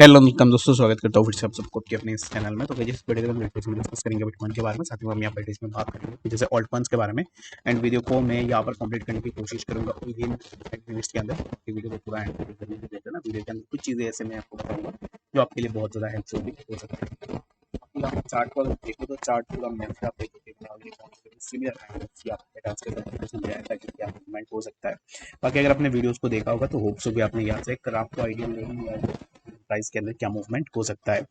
Hello welcome दोस्तों, स्वागत करता हूँ फिर से आप सबको आपके अपने इस चैनल में। तो जिस वीडियो में डिस्कस करेंगे बिटकॉइन के बारे में, साथ ही हम यहाँ पर इसमें बात करेंगे कि जैसे ऑल्ट फंड्स के बारे में। एंड वीडियो को मैं यहाँ पर कंप्लीट करने की कोशिश करूंगा विदिन 5 मिनट्स के अंदर। आपकी वीडियो को पूरा एंड तक करने की देते ना, वीडियो के अंदर कुछ चीज़ें ऐसे मैं आपको बताऊंगा जो आपके लिए बहुत ज़्यादा हेल्पफुल भी हो सकता है। आप चार्ट को अगर देखो तो चार्ट पूरा मैच आप देखोगे क्या मूवमेंट हो सकता है। बाकी अगर आपने वीडियोस को देखा होगा तो होप सो भी आपने यहाँ से एक आपको आइडिया ले लिया है प्राइस के अंदर क्या मूवमेंट हो सकता है।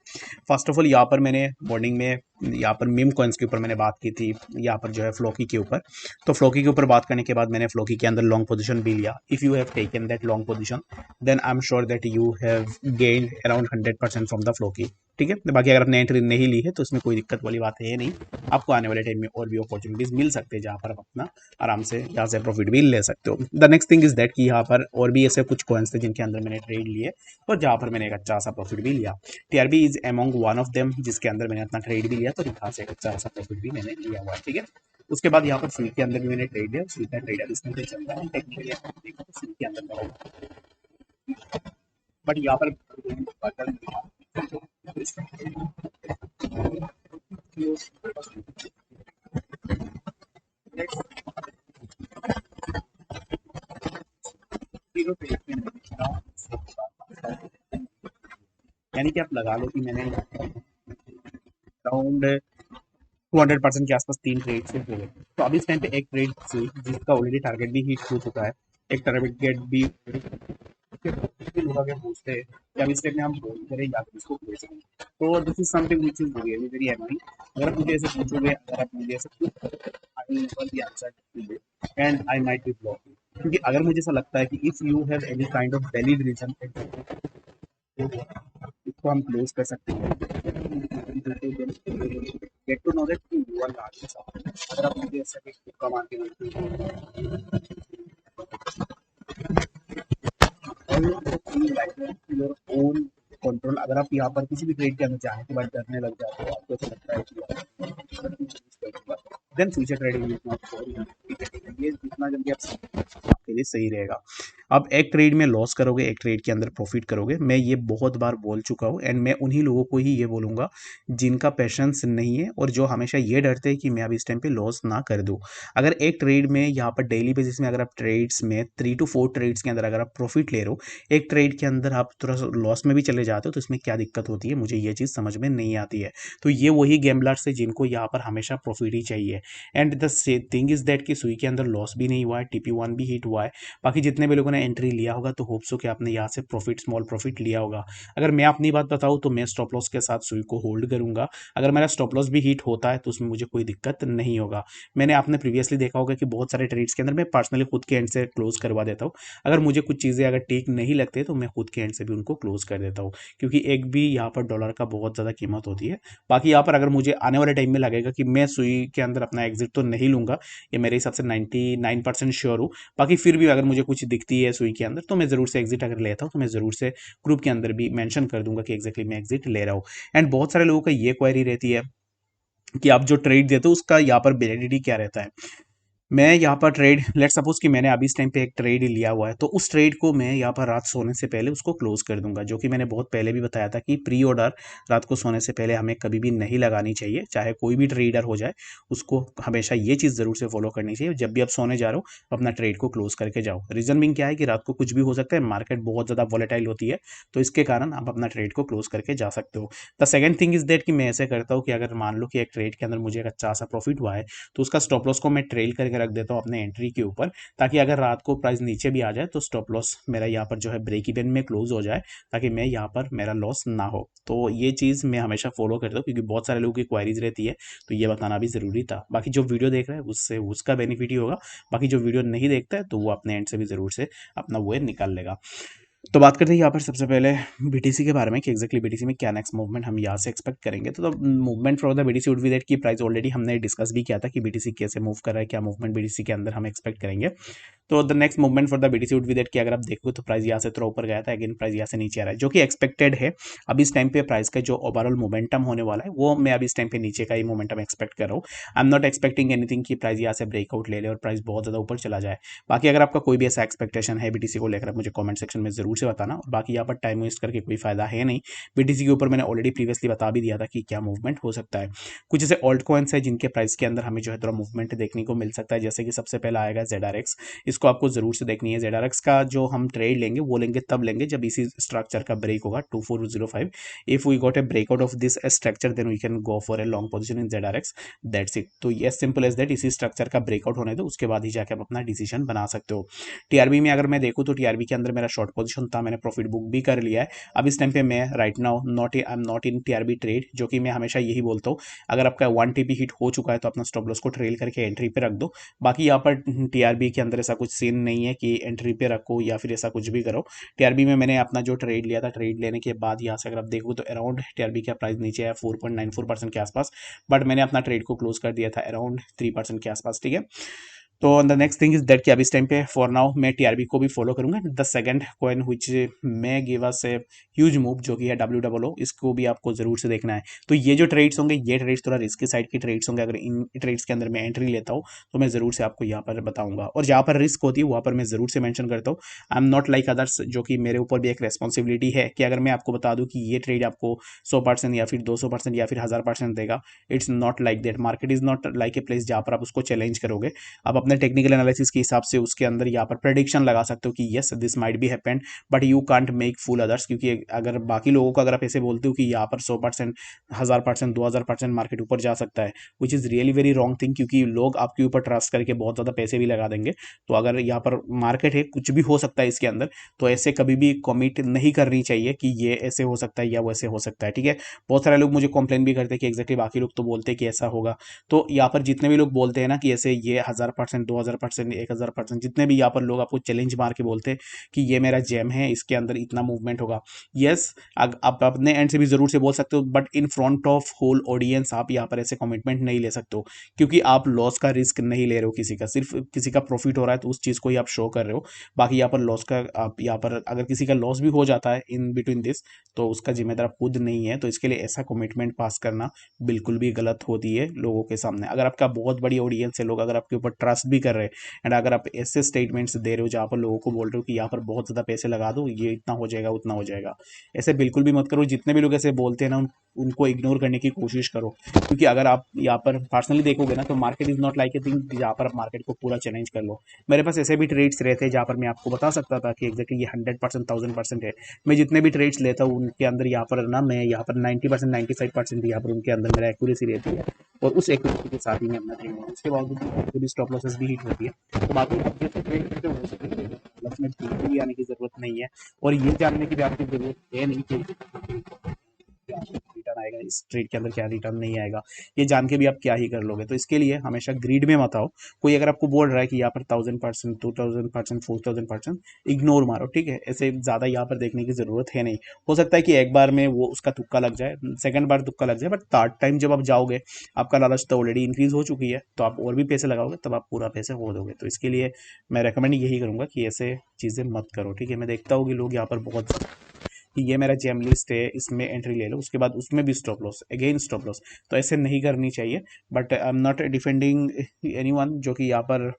फर्स्ट ऑफ ऑल यहाँ पर मैंने मॉर्निंग में यहाँ पर मीम कॉइन्स के ऊपर मैंने बात की थी, यहाँ पर जो है फ्लोकी के ऊपर। तो फ्लोकी के ऊपर बात करने के बाद मैंने फ्लोकी के अंदर लॉन्ग पोजीशन भी लिया। If you have taken that long position then I am sure that you have gained around 100% from the Floki. ठीक है, बाकी अगर आपने एंट्री नहीं ली है तो इसमें कोई दिक्कत वाली बात है नहीं। आपको आने वाले टाइम में और भी अपॉर्चुनिटीज मिल सकते हैं जहाँ पर आप अपना आराम से यहाँ से प्रॉफिट भी ले सकते हो। The next thing is that कि यहाँ पर और भी ऐसे कुछ कॉइन्स थे जिनके अंदर मैंने ट्रेड लिए और जहाँ पर मैंने एक अच्छा सा प्रॉफिट भी लिया। TRB is among one of them जिसके अंदर मैंने अपना ट्रेड भी लिया, तो यहाँ से एक अच्छा सा प्रॉफिट भी मैंने लिया हुआ है। ठीक है, उसके बाद यहाँ पर स्वीट के अंदर भी मैंने ट्रेड लिया। स्वीट का ट्रेड इसमें पे चल रहा है टेक्निकली देखो तो स्वीट के अंदर का होगा, बट यहाँ पर यानी कि आप लगा लो कि मैंने अराउंड 200% के आसपास 3 ट्रेड से हो गए। तो अभी इस टाइम पे एक ट्रेड से जिसका ऑलरेडी टारगेट भी हिट हो चुका है, एक टारगेट भी लोग अगर पूछते हैं कि अब इस टाइम में हम होल्ड करें या फिर इसको बेच दें, तो this is something which is really very annoying. अगर आप मुझे ऐसे पूछोगे, अगर आप मुझे ऐसे पूछोगे, I will give the answer to you and I might be block you. क्योंकि अगर मुझे ऐसा लगता है कि if you have any kind of valid reason इसको हम क्लोज कर सकते हैं, get to know that you are largest. अगर आप मुझे ऐसा तुक्का मार के योर ओन कंट्रोल, अगर आप यहाँ पर किसी भी ट्रेड के अंदर चाहे के बाद करने लग जाते हो, आपको ऐसा लगता है कि then future trading is not for you. ये जितना जल्दी आप आपके लिए सही रहेगा। अब एक ट्रेड में लॉस करोगे, एक ट्रेड के अंदर प्रॉफिट करोगे, मैं ये बहुत बार बोल चुका हूँ एंड मैं उन्हीं लोगों को ही ये बोलूंगा जिनका पेशेंस नहीं है और जो हमेशा ये डरते हैं कि मैं अब इस टाइम पे लॉस ना कर दूं। अगर एक ट्रेड में यहाँ पर डेली बेसिस में अगर आप ट्रेड्स में 3 to 4 ट्रेड्स के अंदर अगर आप प्रॉफिट ले रहे हो, एक ट्रेड के अंदर आप थोड़ा सा लॉस में भी चले जाते हो, तो इसमें क्या दिक्कत होती है, मुझे ये चीज़ समझ में नहीं आती है। तो ये वही गैम्बलर्स है जिनको यहाँ पर हमेशा प्रॉफिट ही चाहिए। And the thing is that कि सुई के अंदर लॉस भी नहीं हुआ है, TP1 भी हिट हुआ है। बाकी जितने भी लोगों ने एंट्री लिया होगा तो होप्स हो कि आपने यहाँ से प्रॉफिट, स्मॉल प्रॉफिट लिया होगा। अगर मैं अपनी बात बताऊँ तो मैं स्टॉप लॉस के साथ सुई को होल्ड करूंगा। अगर मेरा स्टॉप लॉस भी हिट होता है तो उसमें मुझे कोई दिक्कत नहीं होगा। मैंने आपने प्रीवियसली देखा होगा कि बहुत सारे ट्रेड्स के अंदर मैं पर्सनली खुद के एंड से क्लोज करवा देता हूँ। अगर मुझे कुछ चीज़ें अगर ठीक नहीं लगती तो मैं खुद के एंड से भी उनको क्लोज कर देता हूँ, क्योंकि एक भी यहाँ पर डॉलर का बहुत ज़्यादा कीमत होती है। बाकी यहाँ पर अगर मुझे आने वाले टाइम में लगेगा कि मैं सुई के अंदर अपना एग्जिट तो नहीं लूंगा, ये मेरे हिसाब से 99% श्योर हूँ। बाकी फिर भी अगर मुझे कुछ दिखती है सुई के अंदर तो मैं ज़रूर से एग्जिट अगर लेता हूँ तो मैं ज़रूर से ग्रुप के अंदर भी मेंशन कर दूंगा कि एग्जैक्टली मैं एग्जिट ले रहा हूँ। एंड बहुत सारे लोगों का ये क्वेरी रहती है कि आप जो ट्रेड देते हो उसका यहाँ पर वैलिडिटी क्या रहता है। मैं यहाँ पर ट्रेड, लेट सपोज कि मैंने अभी इस टाइम पे एक ट्रेड लिया हुआ है, तो उस ट्रेड को मैं यहाँ पर रात सोने से पहले उसको क्लोज कर दूंगा। जो कि मैंने बहुत पहले भी बताया था कि प्री ऑर्डर रात को सोने से पहले हमें कभी भी नहीं लगानी चाहिए, चाहे कोई भी ट्रेडर हो जाए। उसको हमेशा ये चीज़ ज़रूर से फॉलो करनी चाहिए, जब भी आप सोने जा रहे हो अपना ट्रेड को क्लोज करके जाओ। रीजन बिंग क्या है कि रात को कुछ भी हो सकता है, मार्केट बहुत ज़्यादा वॉलेटाइल होती है, तो इसके कारण आप अपना ट्रेड को क्लोज करके जा सकते हो। The second thing is that कि मैं ऐसे करता हूँ कि अगर मान लो कि एक ट्रेड के अंदर मुझे एक अच्छा सा प्रॉफिट हुआ है, तो उसका स्टॉप लॉस को मैं ट्रेल करके रख देता हूँ अपने एंट्री के ऊपर, ताकि अगर रात को प्राइस नीचे भी आ जाए तो स्टॉप लॉस मेरा यहाँ पर जो है ब्रेक इवन में क्लोज हो जाए, ताकि मैं यहाँ पर मेरा लॉस ना हो। तो ये चीज़ मैं हमेशा फॉलो करता हूँ, क्योंकि बहुत सारे लोगों की क्वारीज रहती है, तो ये बताना भी ज़रूरी था। बाकी जो वीडियो देख रहा है उससे उसका बेनिफिट ही होगा, बाकी जो वीडियो नहीं देखता है तो वो अपने एंड से भी ज़रूर से अपना वो निकाल लेगा। तो बात करते हैं यहाँ पर सबसे पहले बीटीसी के बारे में कि एक्जैक्टली बीटीसी में क्या नेक्स्ट मूवमेंट हम यहाँ से एक्सपेक्ट करेंगे। तो movement for the BTC would be that की प्राइस ऑलरेडी हमने डिस्कस भी किया था कि बीटीसी कैसे मूव कर रहा है, क्या मूवमेंट बीटीसी के अंदर हम एक्सपेक्ट करेंगे। तो the next movement for the BTC would be that कि अगर आप देखो तो प्राइस यहाँ से थोड़ा ऊपर गया था, अगेन प्राइस यहाँ से नीचे आ रहा है, जो कि एक्सपेक्टेड है। अब इस टाइम पे प्राइस का जो ओवरऑल मोमेंटम होने वाला है वो मैं अभी इस टाइम पे नीचे का ही मोमेंटम एक्सपेक्ट कर रहा हूँ। I am not expecting anything कि प्राइस यहाँ से ब्रेकआउट ले ले और प्राइस बहुत ज़्यादा ऊपर चला जाए। बाकी अगर आपका कोई भी ऐसा एक्सपेक्टेशन है बीटीसी को लेकर, आप मुझे कमेंट सेक्शन में जरूर जरूर से बताना। और बाकी यहाँ पर टाइम वेस्ट करके कोई फायदा है नहीं। बीटीसी के ऊपर मैंने ऑलरेडी प्रीवियसली बता भी दिया था कि क्या मूवमेंट हो सकता है। कुछ ऐसे ऑल्ट कॉइन्स है जिनके प्राइस के अंदर हमें जो है थोड़ा मूवमेंट देखने को मिल सकता है, जैसे कि सबसे पहला आएगा ZRX। इसको आपको जरूर से देखनी है। ZRX का जो हम ट्रेड लेंगे वो लेंगे तब लेंगे जब इसी स्ट्रक्चर का ब्रेक होगा 2405। If we got a breakout of this structure then we can go for a long position in ZRX। That's it. तो ये सिंपल एज दैट, इसी स्ट्रक्चर का ब्रेकआउट होने दो, उसके बाद ही जाके आप अपना डिसीजन बना सकते हो। टीआरबी में अगर मैं देखूँ तो टीआरबी के अंदर मेरा शॉर्ट पोजीशन था, मैंने प्रॉफिट बुक भी कर लिया है। अब इस टाइम पे मैं right now I am not in TRB trade, जो कि मैं हमेशा यही बोलता हूँ, अगर आपका 1 TP हिट हो चुका है तो अपना स्टॉप लॉस को ट्रेल करके एंट्री पे रख दो। बाकी यहाँ पर टीआरबी के अंदर ऐसा कुछ सीन नहीं है कि एंट्री पे रखो या फिर ऐसा कुछ भी करो। टीआरबी में मैंने अपना जो ट्रेड लिया था, ट्रेड लेने के बाद यहाँ से अगर आप देखो तो अराउंड टीआरबी का प्राइस नीचे आया 4.94% के आसपास, बट मैंने अपना ट्रेड को क्लोज कर दिया था अराउंड 3% के आसपास, ठीक है। तो the next thing is that कि अब इस टाइम पे फॉर नाउ मैं टीआरबी को भी फॉलो करूंगा। The second coin which may give us a huge move जो कि है WOO, इसको भी आपको जरूर से देखना है। तो ये जो ट्रेड्स होंगे ये ट्रेड्स थोड़ा रिस्की साइड की ट्रेड्स होंगे। अगर इन ट्रेड्स के अंदर मैं एंट्री लेता हूँ तो मैं जरूर से आपको यहाँ पर बताऊंगा, और जहाँ पर रिस्क होती है वहाँ पर मैं जरूर से मेंशन करता हूँ। I am not like others, जो कि मेरे ऊपर भी एक रेस्पॉन्सिबिलिटी है कि अगर मैं आपको बता दूँ कि ये ट्रेड आपको 100% या फिर 200% या फिर 1000% देगा, it's not like that. Market is not like a place जहाँ पर आप उसको चैलेंज करोगे। आप अपने टेक्निकल एनालिसिस के हिसाब से उसके अंदर यहाँ पर प्रेडिक्शन लगा सकते हो कि yes this might be happened, but you can't make fool others. क्योंकि अगर बाकी लोगों को अगर आप ऐसे बोलते हो कि यहाँ पर 100%, 1000%, 2000% मार्केट ऊपर जा सकता है, which is really very wrong thing, क्योंकि लोग आपके ऊपर ट्रस्ट करके बहुत ज़्यादा पैसे भी लगा देंगे। तो अगर यहाँ पर मार्केट है, कुछ भी हो सकता है इसके अंदर, तो ऐसे कभी भी कमिट नहीं करनी चाहिए कि ये ऐसे हो सकता है या वैसे हो सकता है, ठीक है। बहुत सारे लोग मुझे कंप्लेन भी करते हैं कि एग्जैक्टली बाकी लोग तो बोलते हैं कि ऐसा होगा। तो यहाँ पर जितने भी लोग बोलते हैं ना कि ऐसे ये 1000%, 2000%, 1000%, जितने भी यहाँ पर लोग आपको चैलेंज मार के बोलते हैं कि ये मेरा जेम है, इसके अंदर इतना मूवमेंट होगा, यस आप अपने एंड से भी जरूर से बोल सकते हो, but in front of whole audience आप यहाँ पर ऐसे कमिटमेंट नहीं ले सकते हो, क्योंकि आप लॉस का रिस्क नहीं ले रहे हो किसी का, सिर्फ किसी का प्रॉफिट हो रहा है तो उस चीज़ को ही आप शो कर रहे हो। बाकी यहाँ पर लॉस का, आप यहाँ पर अगर किसी का लॉस भी हो जाता है इन बिटवीन दिस, तो उसका जिम्मेदार आप खुद नहीं है। तो इसके लिए ऐसा कमिटमेंट पास करना बिल्कुल भी गलत होती है लोगों के सामने। अगर आपका बहुत बड़ी ऑडियंस है, लोग अगर आपके ऊपर ट्रस्ट भी कर रहे हैं, एंड अगर आप ऐसे स्टेटमेंट्स दे रहे हो जहाँ पर लोगों को बोल रहे हो कि यहाँ पर बहुत ज़्यादा पैसे लगा दो, ये इतना हो जाएगा उतना हो जाएगा, ऐसे बिल्कुल भी मत करो। जितने भी लोग ऐसे बोलते हैं ना उनको इग्नोर करने की कोशिश करो, क्योंकि अगर आप यहाँ पर पर्सनली देखोगे ना तो market is not like a thing जहाँ पर आप मार्केट को पूरा चैलेंज कर लो। मेरे पास ऐसे भी ट्रेड्स रहते हैं जहाँ पर मैं आपको बता सकता था कि एग्जैक्टली ये 100%, 1000% है। मैं जितने भी ट्रेड्स लेता हूँ उनके अंदर यहाँ पर ना, मैं यहाँ पर 90%, 95% यहाँ पर उनके अंदर मेरा एक्यूरेसी रहती है, और उस एक्यूरेसी के साथ ही मैं अपना ट्रेड लूँ। उसके बावजूद भी स्टॉप लॉसेस भी हिट होती है। तो बाकी आप जैसे ट्रेड करते हो वो सब प्लस में बिल्कुल भी आने की जरूरत नहीं है, और ये जानने की भी आपकी जरूरत है नहीं कि रिटर्न आएगा इस ट्रेड के अंदर, क्या रिटर्न नहीं आएगा, ये जान के भी आप क्या ही कर लोगे। तो इसके लिए हमेशा ग्रीड में मत आओ। कोई अगर आपको बोल रहा है कि यहाँ पर 1000%, 2000%, 4000%, इग्नोर मारो, ठीक है। ऐसे ज़्यादा यहाँ पर देखने की ज़रूरत है नहीं। हो सकता है कि एक बार में वो उसका तुक्का लग जाए, सेकंड बार तुक्का लग जाए, बट थर्ड टाइम जब आप जाओगे, आपका लालच तो ऑलरेडी इंक्रीज हो चुकी है, तो आप और भी पैसे लगाओगे तब आप पूरा पैसे हो दोगे। तो इसके लिए मैं रेकमेंड यही करूँगा कि ऐसे चीज़ें मत करो, ठीक है। मैं देखता हूँ कि लोग यहाँ पर बहुत कि ये मेरा जेम लिस्ट है, इसमें एंट्री ले लो, उसके बाद उसमें भी stop loss, again stop loss, तो ऐसे नहीं करनी चाहिए। But I am not defending anyone जो कि यहाँ पर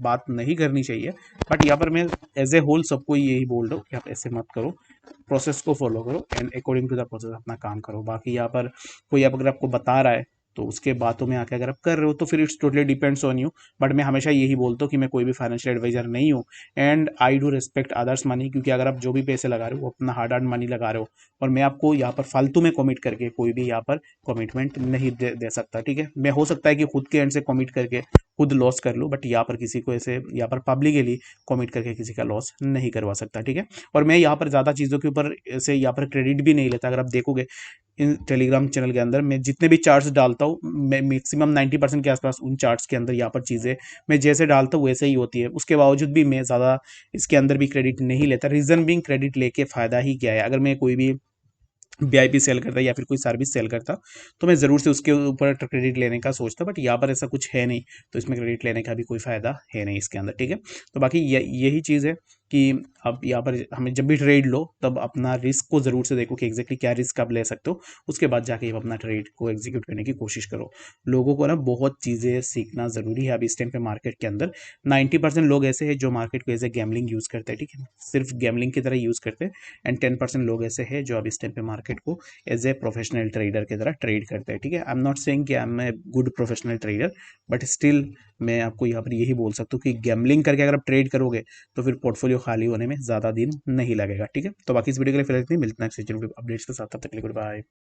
बात नहीं करनी चाहिए, बट यहाँ पर मैं एज ए होल सबको यही बोल रहा हूँ कि आप ऐसे मत करो, प्रोसेस को फॉलो करो and according to the process अपना काम करो। बाकी यहाँ पर कोई अगर आपको बता रहा है तो उसके बातों में आके अगर आप कर रहे हो तो फिर it's totally depends on you. But मैं हमेशा यही बोलता हूँ कि मैं कोई भी फाइनेंशियल एडवाइजर नहीं हूँ, and I do respect others money, क्योंकि अगर आप जो भी पैसे लगा रहे हो वो अपना हार्ड अर्न मनी लगा रहे हो, और मैं आपको यहाँ पर फालतू में कमिट करके कोई भी यहाँ पर कमिटमेंट नहीं दे सकता, ठीक है। मैं हो सकता है कि खुद के एंड से कमिट करके खुद लॉस कर लूँ, बट यहाँ पर किसी को ऐसे यहाँ पर पब्लिकली कमिट करके किसी का लॉस नहीं करवा सकता, ठीक है। और मैं यहाँ पर ज़्यादा चीज़ों के ऊपर ऐसे यहाँ पर क्रेडिट भी नहीं लेता। अगर आप देखोगे इन टेलीग्राम चैनल के अंदर मैं जितने भी चार्ट्स डालता हूँ, मैं मैक्सिमम 90% के आसपास उन चार्ट्स के अंदर यहाँ पर चीज़ें मैं जैसे डालता हूँ वैसे ही होती है। उसके बावजूद भी मैं ज़्यादा इसके अंदर भी क्रेडिट नहीं लेता। रीज़न बिंग, क्रेडिट लेके फ़ायदा ही क्या है। अगर मैं कोई भी वीआईपी सेल करता या फिर कोई सर्विस सेल करता तो मैं ज़रूर से उसके ऊपर क्रेडिट लेने का सोचता, बट यहाँ पर ऐसा कुछ है नहीं, तो इसमें क्रेडिट लेने का भी कोई फ़ायदा है नहीं इसके अंदर, ठीक है। तो बाकी यही चीज़ है कि आप यहाँ पर हमें जब भी ट्रेड लो तब अपना रिस्क को ज़रूर से देखो कि एग्जैक्टली क्या रिस्क आप ले सकते हो, उसके बाद जाके आप अपना ट्रेड को एग्जीक्यूट करने की कोशिश करो। लोगों को ना बहुत चीज़ें सीखना ज़रूरी है अब इस टाइम पे मार्केट के अंदर। 90% लोग ऐसे हैं जो मार्केट को एज ए गैमलिंग यूज़ करते हैं, ठीक है, सिर्फ गैमलिंग की तरह यूज़ करते हैं। एंड 10% लोग ऐसे हैं जो अब इस टाइम पे मार्केट को एज ए प्रोफेशनल ट्रेडर की तरह ट्रेड करते हैं, ठीक है। आई एम नॉट सेइंग कि I am a good professional trader, but still मैं आपको यहाँ पर यही बोल सकता हूँ कि गैमलिंग करके अगर आप ट्रेड करोगे तो फिर पोर्टफोलियो खाली होने में ज़्यादा दिन नहीं लगेगा, ठीक है। तो बाकी इस वीडियो के लिए फिलहाल इतनी, मिलते हैं नेक्स्ट अपडेट्स के साथ, तब तक के लिए गुड बाय।